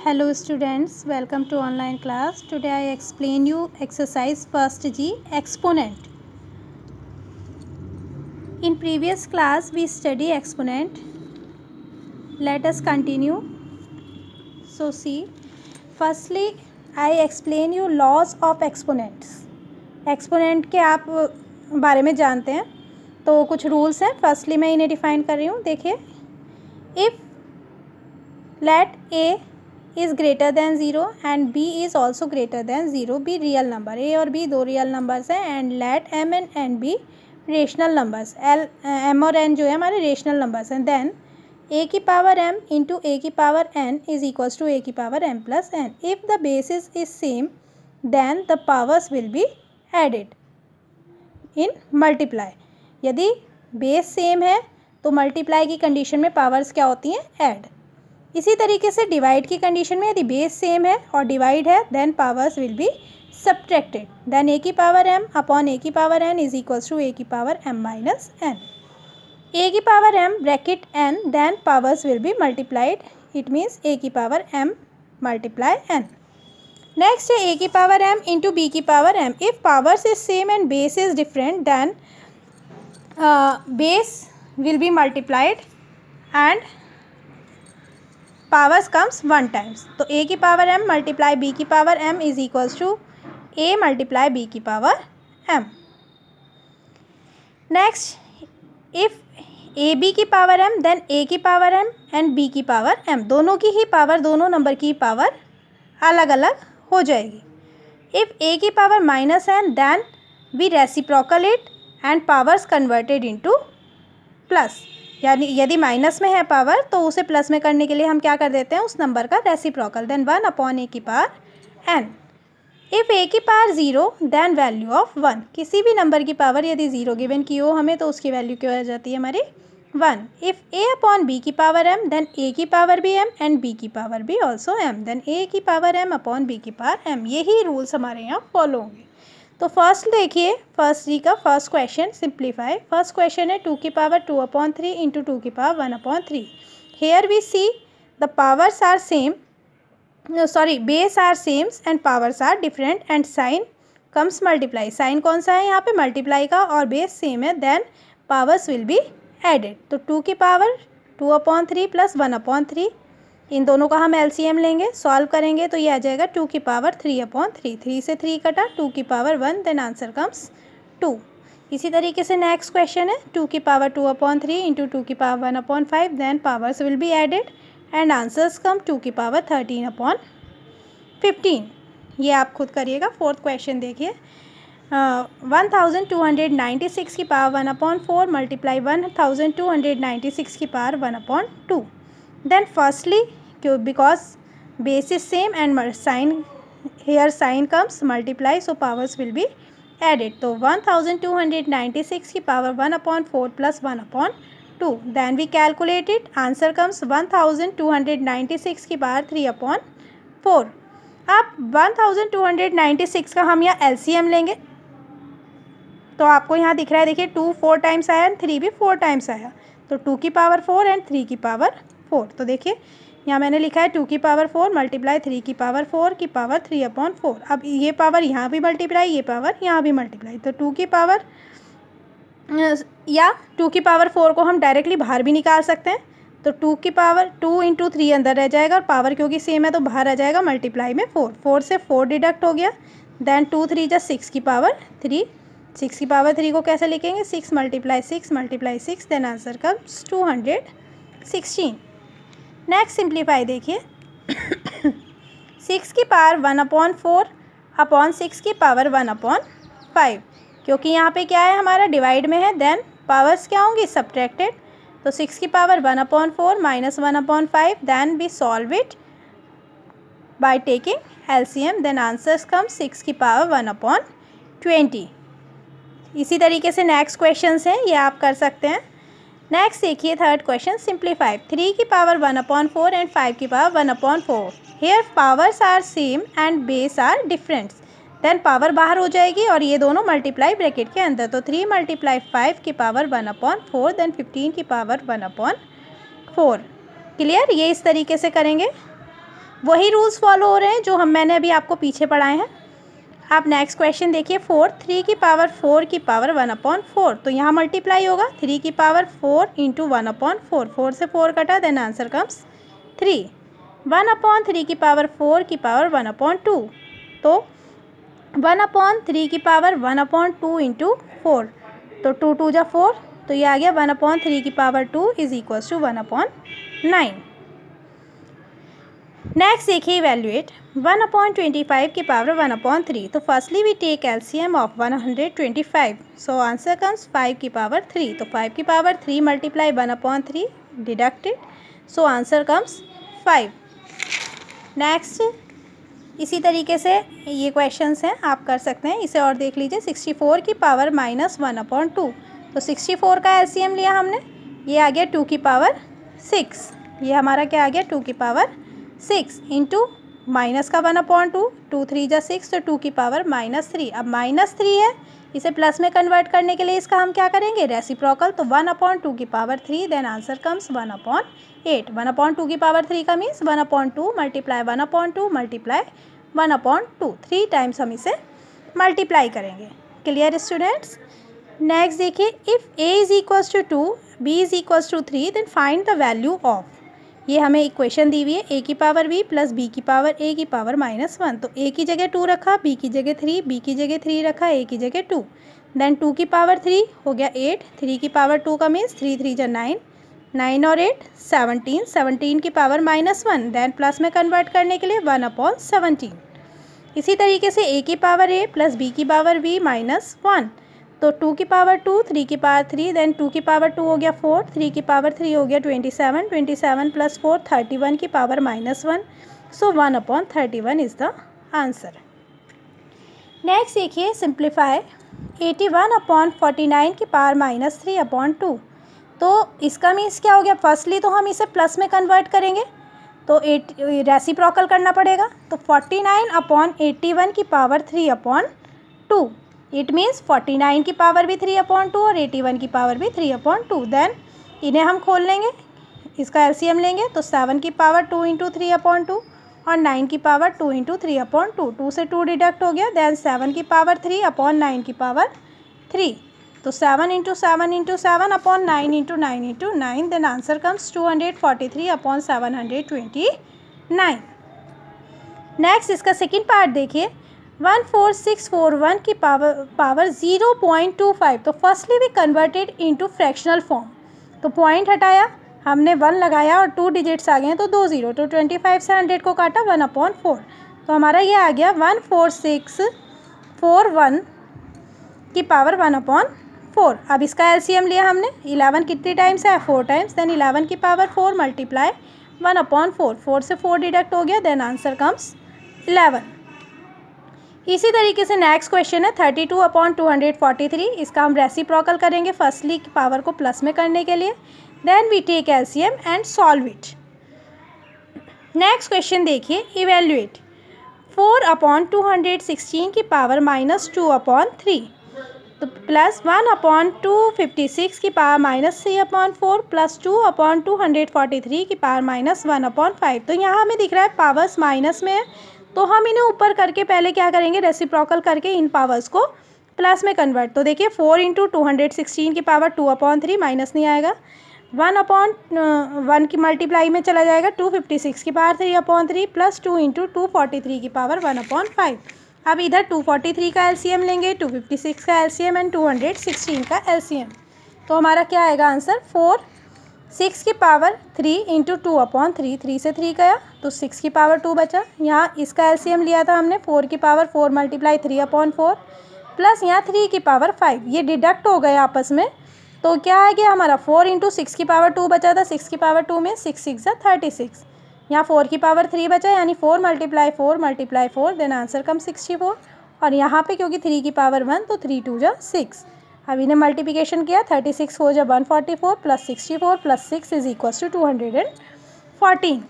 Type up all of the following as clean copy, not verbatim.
Hello students, welcome to online class. Today I explain you exercise first G, exponent. In previous class we study exponent. Let us continue. So see, firstly I explain you laws of exponents. Exponent के आप बारे में जानते हैं तो कुछ rules हैं. Firstly मैं इन्हें डिफाइन कर रही हूँ. देखिए, if let a is greater than 0 and b is also greater than 0 be real number. a और b दो रियल नंबर्स हैं. And let m and n be rational numbers. m और n जो है हमारे रेशनल नंबर्स हैं. Then a की power m into a की power n is equals to a की power m plus n. If the basis is same then the powers will be added in multiply. यदि base same है तो multiply की condition में powers क्या होती हैं? ऐड. इसी तरीके से डिवाइड की कंडीशन में यदि बेस सेम है और डिवाइड है then powers will be subtracted. Then A की पावर m अपॉन ए की power n is equals to A की power m minus n. A की power m bracket n then powers will be multiplied. It means A की power m multiply n. Next है A की power m into B की power m. If powers is same and base is different then base will be multiplied and powers comes one times. तो a की power m multiply b की power m is equals to a multiply b की power m. Next, if A B की power m then a की power m and b की power m. दोनों की ही पावर, दोनों नंबर की पावर अलग अलग हो जाएगी. इफ़ a की power minus n then we reciprocal it and powers converted into plus. यानी यदि माइनस में है पावर तो उसे प्लस में करने के लिए हम क्या कर देते हैं? उस नंबर का रेसिप्रोकल. देन 1 अपॉन ए की पावर n. इफ़ ए की पावर 0 देन वैल्यू ऑफ 1. किसी भी नंबर की पावर यदि 0 गिवन की हो हमें तो उसकी वैल्यू क्या हो जाती है हमारी? 1. इफ़ ए अपॉन बी की पावर m देन ए की पावर भी m एंड b की पावर भी ऑल्सो m. देन ए की पावर m अपॉन b की पावर m. यही रूल्स हमारे यहाँ फॉलो होंगे. तो फर्स्ट देखिए, फर्स्ट जी का first question simplify. First question है 2 की पावर 2 अपॉन 3 इंटू 2 की power 1 upon 3. Here we see the powers are same, base are sames and powers are different and sign comes multiply. Sign कौन सा है यहाँ पे? मल्टीप्लाई का. और बेस सेम है then powers will be added. तो 2 की पावर 2 अपॉन 3 प्लस 1 अपॉन 3, इन दोनों का हम एलसीएम लेंगे. सॉल्व करेंगे तो ये आ जाएगा 2 की पावर 3 अपॉन 3. 3 से 3 कटा, 2 की पावर 1 देन आंसर कम्स 2. इसी तरीके से नेक्स्ट क्वेश्चन है 2 की पावर 2 अपॉन 3 इंटू 2 की power 1 upon 5 then powers will be added and answers come 2 की पावर 13 अपॉन 15. ये आप खुद करिएगा. फोर्थ क्वेश्चन देखिए, 1296 की पावर 1 अपॉन 4 मल्टीप्लाई 1296 की power 1 upon 2. Then firstly because base is same and sign here sign comes multiply so powers will be added. तो 1296 की power 1 upon 4 plus 1 upon 2. Then we calculate it. Answer comes 1296 की power 3 upon 4. अब 1296 का हम यहाँ LCM लेंगे तो आपको यहाँ दिख रहा है, देखिए 2 4 टाइम्स आया एंड 3 भी 4 टाइम्स आया. तो 2 की पावर 4 एंड 3 की पावर 4. तो देखिए यहाँ मैंने लिखा है 2 की पावर 4 मल्टीप्लाई 3 की पावर 4 की पावर 3 अपॉन 4. अब ये पावर यहाँ भी मल्टीप्लाई, ये पावर यहाँ भी मल्टीप्लाई. तो 2 की पावर या 2 की पावर 4 को हम डायरेक्टली बाहर भी निकाल सकते हैं. तो 2 की पावर 2 इंटू 3 अंदर रह जाएगा और पावर क्योंकि सेम है तो बाहर आ जाएगा मल्टीप्लाई में 4. 4 से 4 डिडक्ट हो गया. देन 2 3 जा 6 की पावर 3. 6 की पावर 3 को कैसे लिखेंगे? 6 multiply 6 then answer comes 216. Next simplify देखिए 6 की पावर 1 अपॉन 4 अपॉन 6 की पावर 1 अपॉन 5. क्योंकि यहाँ पे क्या है हमारा डिवाइड में है देन पावर्स क्या होंगी? सब्ट्रैक्टेड. तो 6 की power 1 upon 4 minus 1 upon 5 then we solve it by taking LCM. Then answers come 6 की पावर 1 अपॉन 20. इसी तरीके से नेक्स्ट क्वेश्चन है, ये आप कर सकते हैं. नेक्स्ट देखिए थर्ड क्वेश्चन सिंप्लीफाई. 3 की पावर 1 अपॉन 4 एंड 5 की power 1 upon 4. Here powers are same and base are different. Then power बाहर हो जाएगी और ये दोनों मल्टीप्लाई ब्रैकेट के अंदर. तो 3 मल्टीप्लाई 5 की पावर 1 अपॉन 4 देन 15 की पावर 1 अपॉन 4. क्लियर? ये इस तरीके से करेंगे. वही रूल्स फॉलो हो रहे हैं जो मैंने अभी आपको पीछे पढ़ाए हैं। आप नेक्स्ट क्वेश्चन देखिए 4, 3 की पावर 4 की पावर 1/4, तो यहाँ मल्टीप्लाई होगा 3 की पावर 4 इंटू 1/4, 4 से 4 कटा, देन आंसर कम्स 3। 1/3 की पावर 4 की पावर 1/2, तो 1/3 की पावर 1/2 इंटू 4, तो 2 2 जा 4, तो ये आ गया 1/3 की power 2 is equals to 1/9। Next देखिए इवेल्युएट 1/25 की पावर 1/3, तो firstly we take LCM of 125, so answer comes 5 की पावर 3, तो 5 की power 3 multiply 1/3 deducted, so answer comes 5। Next इसी तरीके से ये क्वेश्चंस हैं, आप कर सकते हैं। इसे और देख लीजिए 64 की पावर -1/2, तो 64 का एलसीएम लिया हमने, ये आ गया 2 की पावर 6, ये हमारा क्या आ गया 2 की पावर 6 इंटू माइनस का 1/2, 2 3 जा 6, तो 2 की पावर -3। अब -3 है, इसे प्लस में कन्वर्ट करने के लिए इसका हम क्या करेंगे रेसिप्रोकल, तो 1/2 की पावर 3, देन आंसर कम्स 1/8। 1/2 की पावर 3 का मीन्स 1/2 मल्टीप्लाई 1/2 मल्टीप्लाई 1/2, 3 टाइम्स हम इसे मल्टीप्लाई करेंगे। Clear students. नेक्स्ट देखिए if a is equals to 2, b is equals to 3, then find the value of, ये हमें इक्वेशन दी हुई है a की पावर b प्लस b की पावर a की पावर -1, तो a की जगह 2 रखा, b की जगह 3, b की जगह 3 रखा, a की जगह 2, देन 2 की पावर 3 हो गया 8, 3 की पावर 2 का मीन्स 3 3 जा 9, 9 और 8 17, 17 की पावर -1, देन प्लस में कन्वर्ट करने के लिए 1/17। इसी तरीके से a की पावर a प्लस b की पावर b -1, तो 2 की पावर 2, 3 की पावर 3, देन 2 की पावर 2 हो गया 4, 3 की पावर 3 हो गया 27, 27 प्लस 4 31 की power -1, so 1/31 is the answer. Next देखिए सिंप्लीफाई 81/49 की पावर -3/2, तो इसका मीन्स क्या हो गया, फर्स्टली तो हम इसे प्लस में कन्वर्ट करेंगे, तो रेसिप्रोकल करना पड़ेगा, तो 49/81 की पावर 3/2, इट मीन्स 49 की पावर भी 3/2 और 81 की पावर भी 3/2, देन इन्हें हम खोल लेंगे, इसका एलसीएम लेंगे, तो 7 की पावर 2 इंटू 3/2 और 9 की पावर 2 इंटू 3/2, 2 से 2 डिडक्ट हो गया, देन 7 की पावर 3/9 की पावर 3, तो 7 into 7 into 7/9 into 9 into 9, then answer comes 243/729। Next इसका सेकेंड पार्ट देखिए 14641 की पावर 0.25, तो firstly we converted into fractional form, तो पॉइंट हटाया हमने 1 लगाया और 2 डिजिट्स आ गए हैं, तो 2 0, तो 25 से 100 को काटा 1/4, तो हमारा ये आ गया 14641 की पावर 1/4। अब इसका एलसीएम लिया हमने, 11 कितनी टाइम्स है 4 टाइम्स, देन 11 की पावर 4 मल्टीप्लाई 1/4, 4 से 4 डिडक्ट हो गया, देन आंसर कम्स 11। इसी तरीके से नेक्स्ट क्वेश्चन है 32/243, इसका हम रेसिप्रोकल करेंगे फर्स्टली की पावर को प्लस में करने के लिए, then we take LCM and solve it. Next question देखिए इवेल्युएट 4/216 की पावर -2/3, तो प्लस 1/256 की पावर -3/4 प्लस 2/243 की पावर -1/5, तो यहाँ हमें दिख रहा है पावर्स माइनस में है, तो हम इन्हें ऊपर करके पहले क्या करेंगे रेसिप्रोकल करके इन पावर्स को प्लस में कन्वर्ट, तो देखिए 4 इंटू 216 की पावर 2/3 माइनस नहीं आएगा, 1/1 की मल्टीप्लाई में चला जाएगा, 256 की पावर 3/3 प्लस 2 इंटू 243 की पावर 1/5। अब इधर 243 का एलसीएम लेंगे, 256 का एलसीएम एंड 216 का एलसीएम, तो हमारा क्या आएगा आंसर 6 की पावर 3 इंटू 2/3, 3 से 3 गया तो 6 की पावर 2 बचा, यहाँ इसका एलसीएम लिया था हमने 4 की पावर 4 मल्टीप्लाई 3/4 प्लस यहाँ 3 की पावर 5, ये डिडक्ट हो गए आपस में, तो क्या आ गया हमारा 4 इंटू 6 की पावर 2 बचा था, 6 की पावर 2 में 6 6 जा 36, यहाँ 4 की पावर 3 बचा, यानी 4 मल्टीप्लाई 4, देन आंसर कम 64, और यहाँ पे क्योंकि 3 की पावर 1 तो 3 2 जा 6, अब इन्हें मल्टीप्लिकेशन किया 36 4 जा 144 plus 64 plus 6 is equals to 214।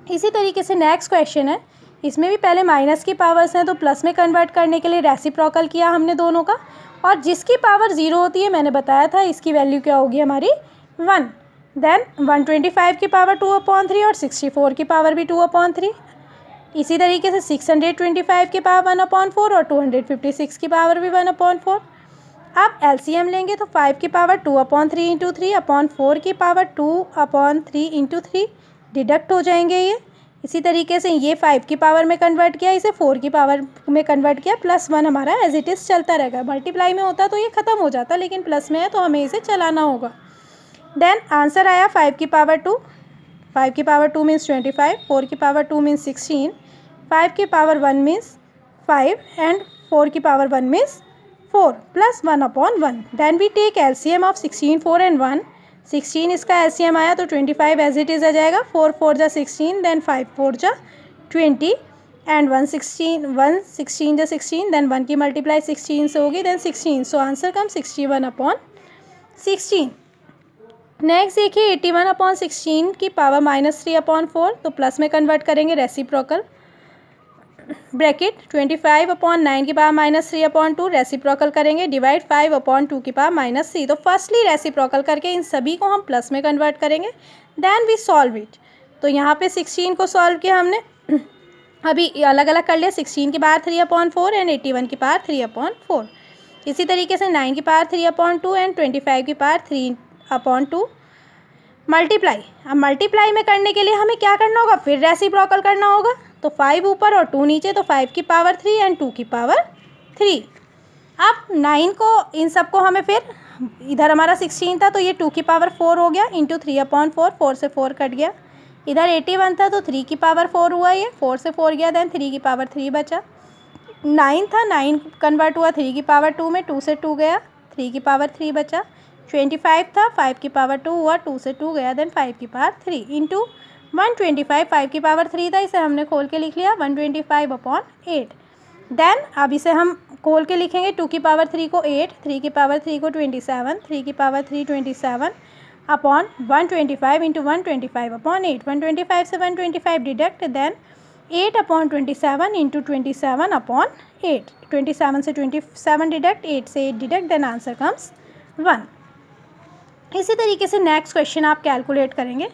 इसी तरीके से नेक्स्ट क्वेश्चन है, इसमें भी पहले माइनस की पावर्स हैं, तो प्लस में कन्वर्ट करने के लिए रेसिप्रोकल किया हमने दोनों का, और जिसकी पावर 0 होती है मैंने बताया था इसकी वैल्यू क्या होगी हमारी 1, देन 125 की पावर 2/3 और 64 की पावर भी 2/3। इसी तरीके से 625 की पावर 1/4 और 256 की पावर भी 1/4। अब एलसीएम लेंगे तो 5 की पावर 2/3 इंटू 3/4 की पावर 2/3 इंटू 3 डिडक्ट हो जाएंगे ये। इसी तरीके से ये 5 की पावर में कन्वर्ट किया, इसे 4 की पावर में कन्वर्ट किया, +1 हमारा एज इट इज़ चलता रहेगा। मल्टीप्लाई में होता तो ये ख़त्म हो जाता, लेकिन प्लस में है तो हमें इसे चलाना होगा। देन आंसर आया 5 की पावर 2। 5 की पावर 2 मीन्स 25, 4 की पावर 2 मीन्स 16, 5 की पावर 1 मीन्स 5 एंड 4 की power 1 means 4 plus 1/1। Then we take LCM of 16, 4 and 1। 16 इसका एलसीएम आया तो 25 एज इट इज़ आ जाएगा। 4 4 जा 16, देन 5 4 जा 20 एंड 1 16 जा 16, देन 1 की मल्टीप्लाई 16 से होगी, देन 16, सो आंसर कम 61/16। नेक्स्ट देखिए 81/16 की पावर -3/4, तो प्लस में कन्वर्ट करेंगे रेसिप्रोकल। ब्रैकेट 25/9 की पावर -3/2 रेसिप्रोकल करेंगे, डिवाइड 5/2 की पावर -3। तो फर्स्टली रेसिप्रोकल करके इन सभी को हम प्लस में कन्वर्ट करेंगे, देन वी सॉल्व इट। तो यहाँ पे 16 को सॉल्व किया हमने, अभी अलग अलग कर लिया। 16 की पावर 3/4 एंड 81 की पावर 3/4। इसी तरीके से 9 की पावर 3/2 एंड 25 की पावर 3/2 मल्टीप्लाई। अब मल्टीप्लाई में करने के लिए हमें क्या करना होगा, फिर रेसिप्रोकल करना होगा। तो 5 ऊपर और 2 नीचे, तो 5 की पावर 3 एंड 2 की पावर 3। अब 9 को इन सबको हमें फिर, इधर हमारा 16 था तो ये 2 की पावर 4 हो गया इंटू 3/4, 4 से 4 कट गया। इधर 81 था तो 3 की पावर 4 हुआ, ये 4 से 4 गया, देन 3 की पावर 3 बचा। 9 था, 9 कन्वर्ट हुआ 3 की पावर 2 में, 2 से 2 गया, 3 की पावर 3 बचा। 25 था, 5 की पावर 2 हुआ, 2 से 2 गया, देन 5 की पावर 3 इंटू 125। 5 की पावर 3 था, इसे हमने खोल के लिख लिया 125/8। देन अब इसे हम खोल के लिखेंगे, 2 की पावर 3 को 8, 3 की पावर 3 को 27, 3 की पावर 3 27 अपॉन 125 इंटू 125/8। 125 से 125 डिडक्ट, देन 8/27 इंटू 27/8। 27 से 27 डिडक्ट, 8 से 8 डिडक्ट, देन आंसर कम्स 1। इसी तरीके से नेक्स्ट क्वेश्चन आप कैलकुलेट करेंगे।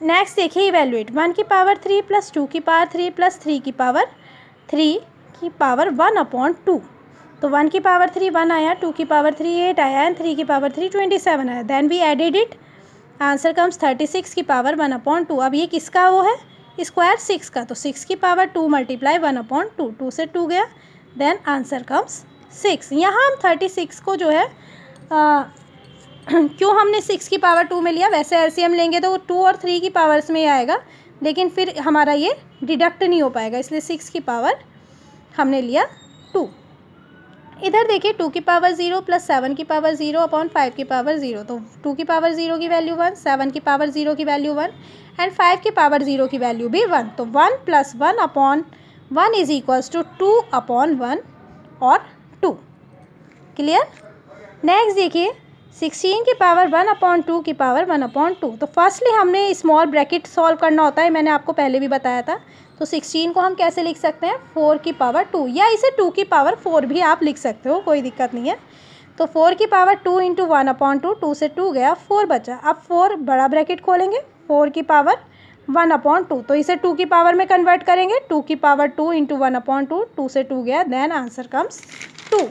नेक्स्ट देखिए इवेल्युएट 1 की पावर 3 प्लस 2 की पावर 3 प्लस 3 की पावर 1/2। तो 1 की पावर 3 1 आया, 2 की पावर 3 8 आया एंड 3 की पावर 3 27 आया। Then we added it, answer comes 36 की पावर 1/2। अब ये किसका वो है स्क्वायर, 6 का, तो 6 की पावर 2 मल्टीप्लाई 1/2, 2 से 2 गया, देन आंसर कम्स 6। यहाँ हम 36 को जो है क्यों हमने 6 की पावर 2 में लिया, वैसे एलसीएम लेंगे तो 2 और 3 की पावर्स में आएगा, लेकिन फिर हमारा ये डिडक्ट नहीं हो पाएगा, इसलिए 6 की पावर हमने लिया 2। इधर देखिए 2 की पावर 0 प्लस 7 की पावर 0 अपॉन 5 की पावर 0। तो 2 की पावर 0 की वैल्यू 1, 7 की पावर 0 की वैल्यू 1 एंड 5 की पावर 0 की वैल्यू भी 1। तो 1 + 1/1 इज इक्वल्स टू 2/1 और 2। क्लियर। नेक्स्ट देखिए 16 की पावर 1/2 की पावर 1/2। तो फर्स्टली हमने स्मॉल ब्रैकेट सॉल्व करना होता है, मैंने आपको पहले भी बताया था। तो 16 को हम कैसे लिख सकते हैं, 4 की पावर 2, या इसे 2 की पावर 4 भी आप लिख सकते हो, कोई दिक्कत नहीं है। तो 4 की पावर 2 इंटू 1/2, 2 से 2 गया, 4 बचा। अब 4 बड़ा ब्रैकेट खोलेंगे, 4 की पावर 1/2, तो इसे 2 की पावर में कन्वर्ट करेंगे, 2 की पावर 2 इंटू 1/2, 2 से 2 गया, then answer comes 2।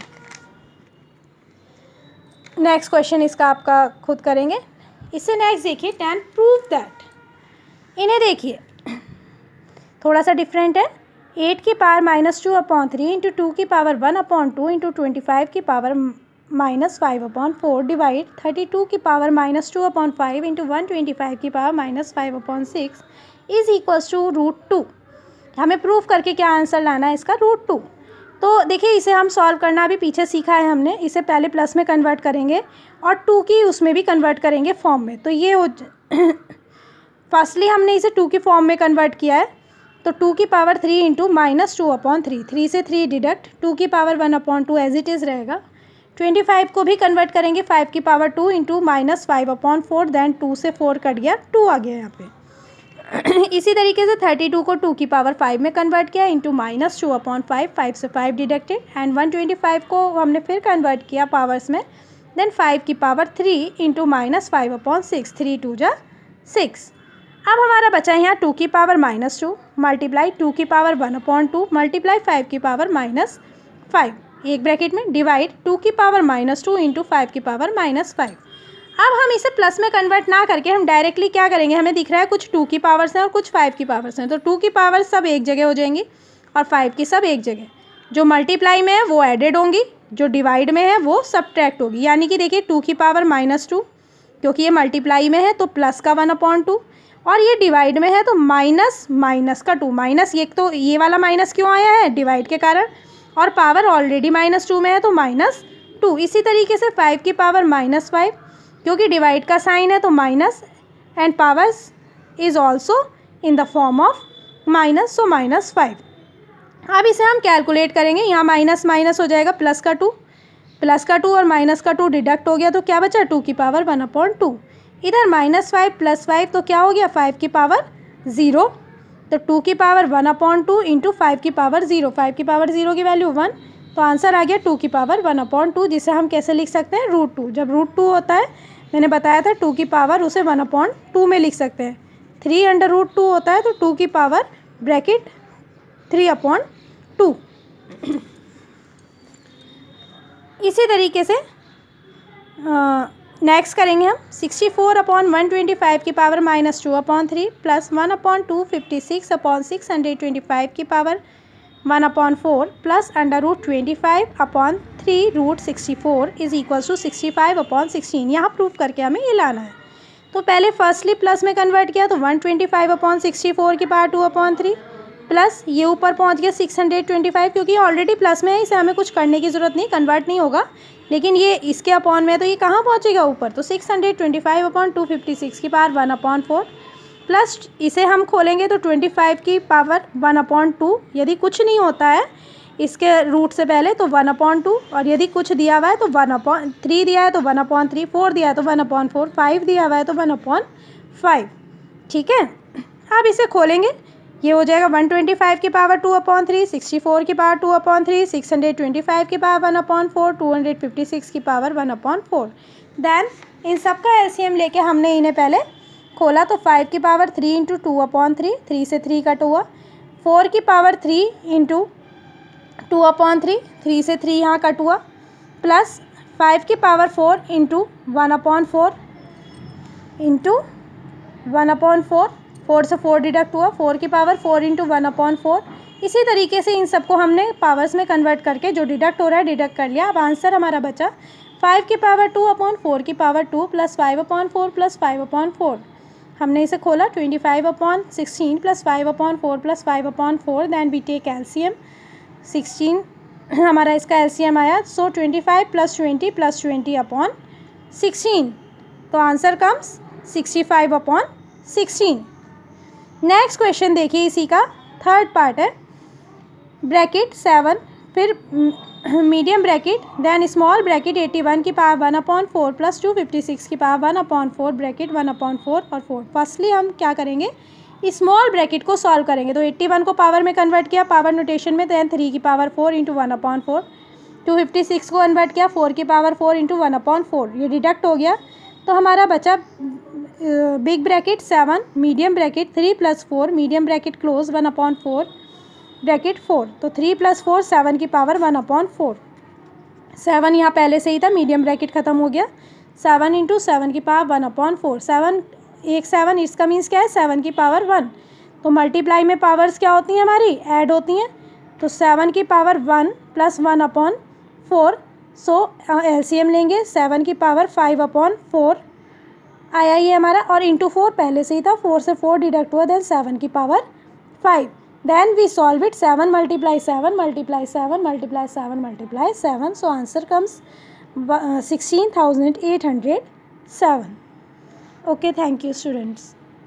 Next question इसका आपका खुद करेंगे। इससे नेक्स्ट देखिए 10 प्रूव दैट। इन्हें देखिए थोड़ा सा डिफरेंट है। 8 की पावर -2/3 इंटू 2 की पावर 1/2 इंटू 25 की पावर -5/4 डिवाइड 32 की पावर -2/5 इंटू 125 की पावर -5/6 इज इक्वल्स टू √2। हमें प्रूफ करके क्या आंसर लाना है इसका, √2। तो देखिए इसे हम सॉल्व करना अभी पीछे सीखा है हमने। इसे पहले प्लस में कन्वर्ट करेंगे और 2 की उसमें भी कन्वर्ट करेंगे फॉर्म में। तो ये हो फर्स्टली हमने इसे 2 की फॉर्म में कन्वर्ट किया है, तो 2 की पावर 3 इंटू -2/3, 3 से 3 डिडक्ट, 2 की पावर 1/2 एज इट इज़ रहेगा। 25 को भी कन्वर्ट करेंगे 5 की पावर 2 इंटू -5/4, देन 2 से 4 कट गया, 2 आ गया यहाँ पे। इसी तरीके से 32 को 2 की पावर 5 में कन्वर्ट किया इंटू -2/5, 5 से 5 डिडक्टेड, एंड 125 को हमने फिर कन्वर्ट किया पावर्स में देन 5 की पावर 3 इंटू -5/6, 3 2 जा 6। अब हमारा बचा यहाँ 2 की पावर -2 मल्टीप्लाई 2 की पावर 1/2 मल्टीप्लाई 5 की पावर -5, एक ब्रैकेट में डिवाइड 2 की पावर -2 इंटू 5 की पावर -5। अब हम इसे प्लस में कन्वर्ट ना करके हम डायरेक्टली क्या करेंगे, हमें दिख रहा है कुछ 2 की पावर्स हैं और कुछ 5 की पावर्स हैं, तो 2 की पावर सब एक जगह हो जाएंगी और 5 की सब एक जगह। जो मल्टीप्लाई में है वो एडेड होंगी, जो डिवाइड में है वो सब्ट्रैक्ट होगी। यानी कि देखिए 2 की पावर -2, क्योंकि ये मल्टीप्लाई में है तो प्लस का 1/2, और ये डिवाइड में है तो माइनस का 2। माइनस ये तो ये वाला माइनस क्यों आया है, डिवाइड के कारण, और पावर ऑलरेडी -2 में है तो -2। इसी तरीके से 5 की पावर -5, क्योंकि डिवाइड का साइन है तो minus, and powers is also in the form of minus, so -5। अब इसे हम कैलकुलेट करेंगे, यहाँ माइनस माइनस हो जाएगा प्लस का 2 और माइनस का 2 डिडक्ट हो गया तो क्या बचा 2 की पावर 1/2। इधर -5 + 5 तो क्या हो गया 5 की पावर 0, तो 2 की पावर 1/2 इंटू 5 की पावर 0, 5 की पावर 0 की वैल्यू 1, तो आंसर आ गया 2 की पावर 1/2, जिसे हम कैसे लिख सकते हैं √2। जब √2 होता है, मैंने बताया था 2 की पावर उसे 1/2 में लिख सकते हैं। 3/√2 होता है तो 2 की पावर ब्रैकेट 3/2। इसी तरीके से नेक्स्ट करेंगे हम 64/125 की पावर -2/3 प्लस 1/2 56/625 की power 1/4 plus √25/3√64 is equals to 65/16। यहाँ प्रूफ करके हमें ये लाना है। तो पहले फर्स्टली प्लस में कन्वर्ट किया तो 125/64 की पावर 2/3 प्लस ये ऊपर पहुँच गया 625, क्योंकि ऑलरेडी प्लस में है, इसे हमें कुछ करने की ज़रूरत नहीं, कन्वर्ट नहीं होगा, लेकिन ये इसके अपॉन में है तो ये कहाँ पहुँचेगा ऊपर, तो 625/256 की पावर 1/4 प्लस इसे हम खोलेंगे तो 25 की पावर 1/2, यदि कुछ नहीं होता है इसके रूट से पहले तो 1/2, और यदि कुछ दिया हुआ है तो 1/3 दिया है तो 1/3, 4 दिया है तो 1/4, 5 दिया हुआ है तो 1/5। ठीक है, अब इसे खोलेंगे, ये हो जाएगा 125 की पावर 2/3, 64 की पावर 2/3, 625 की पावर 1/4, 256 की पावर 1/4। देन इन सब का एलसीएम लेके हमने इन्हें पहले खोला तो 5 की पावर 3 इंटू 2/3, 3 से 3 कट हुआ, 4 की पावर 3 इंटू 2/3, 3 से 3 यहाँ कट हुआ, प्लस 5 की पावर 4 इंटू 1/4 इंटू 1/4, 4 से 4 डिडक्ट हुआ, 4 की पावर 4 इंटू 1/4। इसी तरीके से इन सबको हमने पावर्स में कन्वर्ट करके जो डिडक्ट हो रहा है डिडक्ट कर लिया। अब आंसर हमारा बचा 5 की पावर 2/4 की पावर 2 प्लस 5/4 प्लस 5/4। हमने इसे खोला 25/16 plus 5/4 plus 5/4, then we take LCM 16, हमारा इसका एलसीएम आया, सो 25 प्लस 20 प्लस 20/16, तो आंसर कम्स 65/16। नेक्स्ट क्वेश्चन देखिए, इसी का थर्ड पार्ट है, ब्रैकेट 7 फिर medium bracket then small bracket 81 की पावर 1/4 प्लस 256 की पावर 1/4 ब्रैकेट 1/4 और 4। फर्स्टली हम क्या करेंगे, स्मॉल ब्रैकेट को सॉल्व करेंगे, तो 81 को पावर में कन्वर्ट किया पावर नोटेशन में, देन 3 की पावर 4 इंटू 1/4, 256 को कन्वर्ट किया 4 की पावर 4 इंटू 1/4, ये डिडक्ट हो गया, तो हमारा बचा big bracket 7 medium bracket 3 plus 4 medium bracket close 1/4 bracket 4, तो 3 प्लस 4 7 की पावर 1/4, 7 यहाँ पहले से ही था, मीडियम ब्रैकेट ख़त्म हो गया, 7 इंटू 7 की पावर 1/4, 7 एक 7 इसका मीन्स क्या है 7 की पावर 1, तो मल्टीप्लाई में पावर्स क्या होती हैं हमारी ऐड होती हैं, तो 7 की पावर 1 प्लस 1/4, सो एलसीएम लेंगे 7 की पावर 5/4 आया ये हमारा, और इंटू 4 पहले से ही था, 4 से 4 डिडक्ट हुआ, देन 7 की power 5, then we solve it 7 multiply 7 multiply 7 multiply 7 multiply 7, so answer comes 16,807। Okay, thank you students.